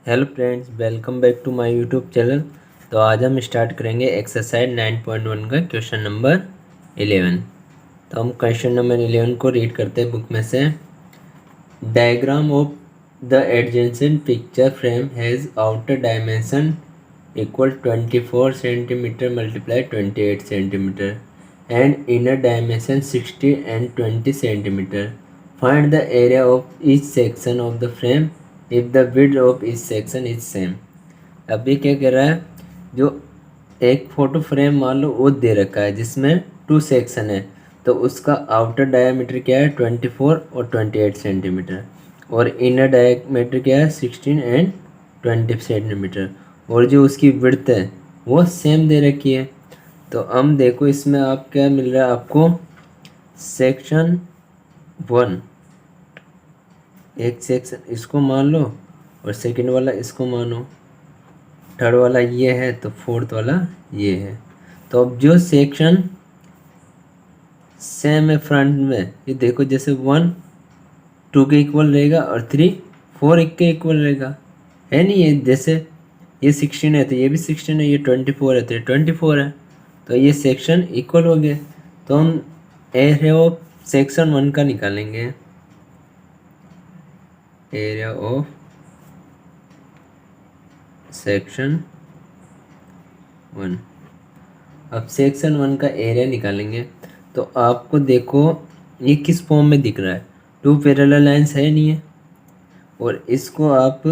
Hello friends, welcome back to my YouTube channel. तो आज हम स्टार्ट करेंगे एक्सरसाइज 9.1 का क्वेश्चन नंबर 11। तो हम क्वेश्चन नंबर 11 को रीड करते हैं बुक में से। Diagram of the adjacent picture frame has outer dimension equal 24 centimetre multiply 28 centimetre and inner dimension 60 and 20 centimetre. Find the area of each section of the frame if the width of each section is same. अभी क्या कह रहा है, जो एक photo frame मान लो वो दे रखा है जिसमें 2 सेक्शन है, तो उसका आउटर डायमीटर क्या है 24 और 28 सेंटीमीटर और इनर डायमीटर क्या है 16 एंड 20 सेंटीमीटर और जो उसकी विड्थ है वो सेम दे रखी है। तो हम देखो इसमें आप क्या मिल रहा है आपको, सेक्शन 1 एक सेक्शन इसको मान लो और सेकंड वाला इसको मानो, थर्ड वाला ये है तो फोर्थ वाला ये है। तो अब जो सेक्शन सेम है फ्रंट में, ये देखो जैसे 1 2 के इक्वल रहेगा और 3 4 के इक्वल रहेगा, है नहीं। ये जैसे ये 16 है तो ये भी 16 है, ये 24 है तो ये 24 है, तो ये सेक्शन इक्वल हो गए। तो हम एरिया ऑफ सेक्शन 1 का निकालेंगे, एरिया ऑफ सेक्शन 1। अब सेक्शन 1 का एरिया निकालेंगे तो आपको देखो ये किस फॉर्म में दिख रहा है, 2 पैरेलल लाइंस है नहीं है और इसको आप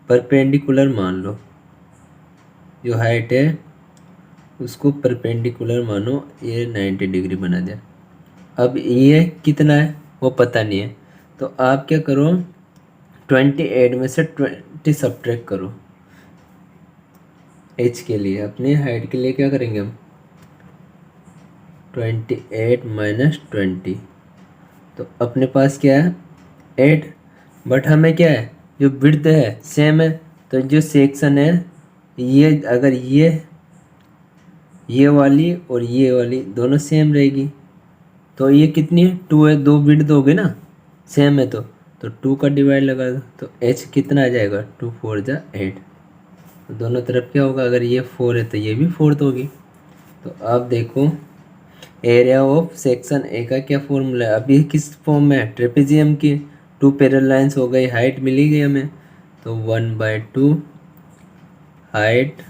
परपेंडिकुलर मान लो, जो हाइट है उसको परपेंडिकुलर मानो, ये 90 डिग्री बना दिया। अब ये कितना है वो पता नहीं है, तो आप क्या करो 28 में से 20 सब्ट्रैक्ट करो। एच के लिए, अपने हाइट के लिए क्या करेंगे हम 28 माइनस 20, तो अपने पास क्या है 8। बट हमें क्या है, जो विड्थ है सेम है, तो जो सेक्शन है ये अगर ये वाली और ये वाली दोनों सेम रहेगी, तो ये कितनी है 2 है, 2 विड्थ हो गए ना, सेम है तो 2 का डिवाइड लगा दो, तो एच कितना आ जाएगा 2 4 जा 8। तो दोनों तरफ क्या होगा, अगर ये 4 है तो ये भी 4 होगी। तो आप देखो एरिया ऑफ सेक्शन ए का क्या फॉर्मूला है, अभी किस फॉर्म में है ट्रेपेजियम की, 2 पैरेलल लाइंस हो गई, हाइट मिली गई हमें, तो 1/2 height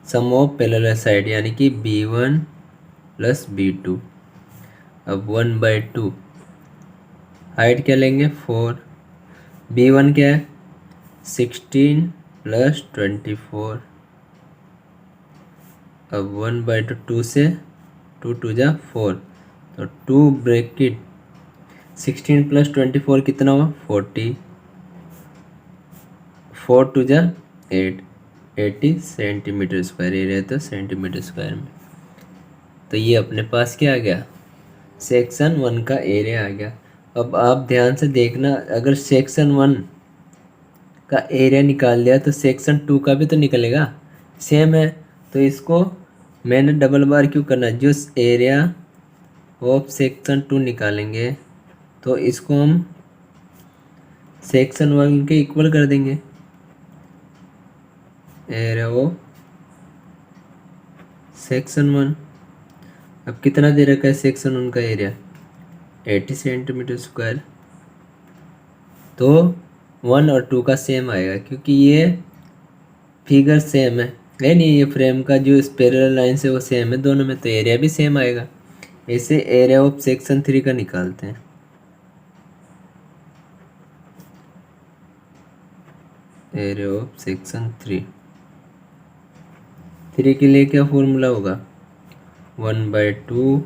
sum of parallel side यानी कि B1 प्लस B2। अब 1/2 हाइट क्या लेंगे 4, B1 क्या है 16 प्लस 24। अब 1/2 से 2 2 जा 4, तो 2 ब्रैकेट 16 प्लस 24 कितना हुआ 40, 4 2 जा 8, 80 सेंटीमीटर स्क्वायर एरिया, तो सेंटीमीटर स्क्वायर में। तो ये अपने पास क्या आ गया, सेक्शन 1 का एरिया आ गया। अब आप ध्यान से देखना, अगर सेक्शन 1 का एरिया निकाल दिया तो सेक्शन 2 का भी तो निकलेगा, सेम है। तो इसको मैंने डबल बार क्यों करना, जो एरिया ऑफ सेक्शन 2 निकालेंगे तो इसको हम सेक्शन 1 के इक्वल कर देंगे। एरिया ऑफ सेक्शन 1 अब कितना दे रखा है सेक्शन 1 का एरिया 80 सेंटीमीटर स्क्वायर, तो 1 और 2 का सेम आएगा क्योंकि ये फिगर सेम है नहीं, ये फ्रेम का जो पैरेलल लाइन है वो सेम है दोनों में, तो एरिया भी सेम आएगा। ऐसे एरिया ऑफ सेक्शन 3 का निकालते हैं। एरिया ऑफ सेक्शन 3 के लिए क्या फॉर्मूला होगा 1/2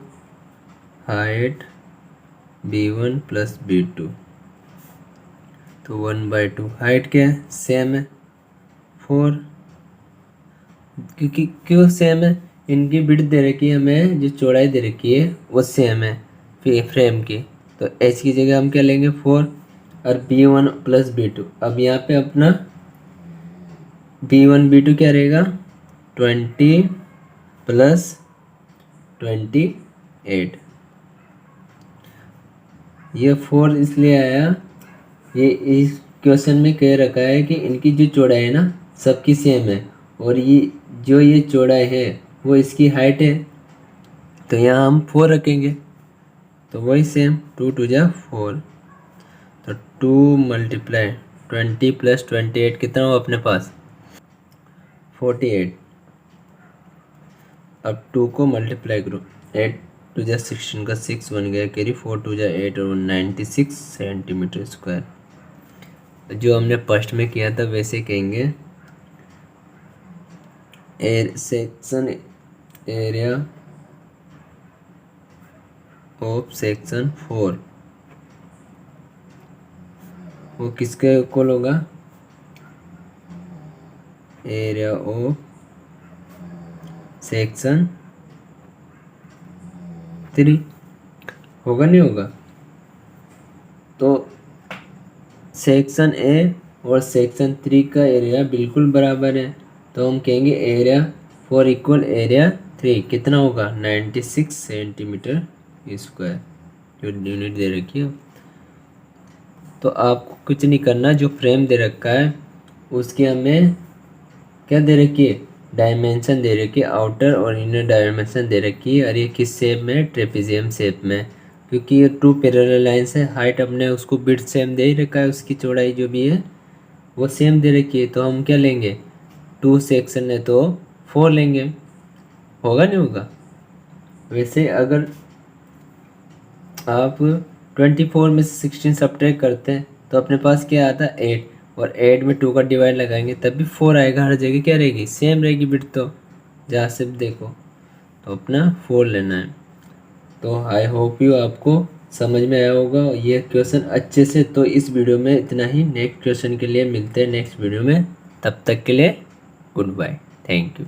हाइट B1 प्लस B2। तो 1/2 हाइट क्या है सेम है 4, क्योंकि क्यों सेम है, इनकी विड्थ दे रखी है हमें, जो चौड़ाई दे रखी है वो सेम है फ्रेम की, तो एच की जगह हम क्या लेंगे 4 और B1 प्लस B2। अब यहाँ पे अपना B1 B2 क्या रहेगा 20 प्लस 28। ये 4 इसलिए आया, ये इस क्वेश्चन में कह रखा है कि इनकी जो चौड़ाई है ना सबकी सेम है, और ये चौड़ाई है वो इसकी हाइट है, तो यहाँ हम 4 रखेंगे, तो वही सेम 2 2 जा 4, तो 2 मल्टीप्लाई 20 + 28 कितना हो अपने पास 48। अब 2 को मल्टीप्लाई करो, 8 2 जा 16 का 6 बन गया कैरी, 4 2 जा 8 और 96 सेंटीमीटर स्क्वायर। जो हमने फर्स्ट में किया था वैसे कहेंगे सेक्शन एरिया ऑफ सेक्शन 4 वो किसके इक्वल होगा, एरिया ऑफ सेक्शन 3 होगा नहीं होगा। तो सेक्शन ए और सेक्शन 3 का एरिया बिल्कुल बराबर है, तो हम कहेंगे एरिया 4 इक्वल एरिया 3 कितना होगा 96 सेंटीमीटर स्क्वायर, जो यूनिट दे रखी है। तो आपको कुछ नहीं करना, जो फ्रेम दे रखा है उसकी हमें क्या दे रखी है, डायमेंशन दे रखी है, आउटर और इनर डायमेंशन दे रखी है, और ये किस शेप में, ट्रेपेजियम शेप में, क्योंकि ये 2 पैरेलल लाइंस है। हाइट अपने उसको बिट सेम दे ही रखा है, उसकी चौड़ाई जो भी है वो सेम दे रखी है, तो हम क्या लेंगे 2 सेक्शन है तो 4 लेंगे, होगा नहीं होगा। वैसे अगर आप 24 में से 16 सब्ट्रैक्ट करते हैं तो अपने पास क्या आता है 8, और 8 में 2 का डिवाइड लगाएंगे तब भी 4 आएगा, हर जगह क्या रहेगी सेम रहेगी बिट, तो जहाँ से भी देखो तो अपना 4 लेना है। तो आई होप यू आपको समझ में आया होगा ये क्वेश्चन अच्छे से। तो इस वीडियो में इतना ही, नेक्स्ट क्वेश्चन के लिए मिलते हैं नेक्स्ट वीडियो में, तब तक के लिए गुड बाय, थैंक यू।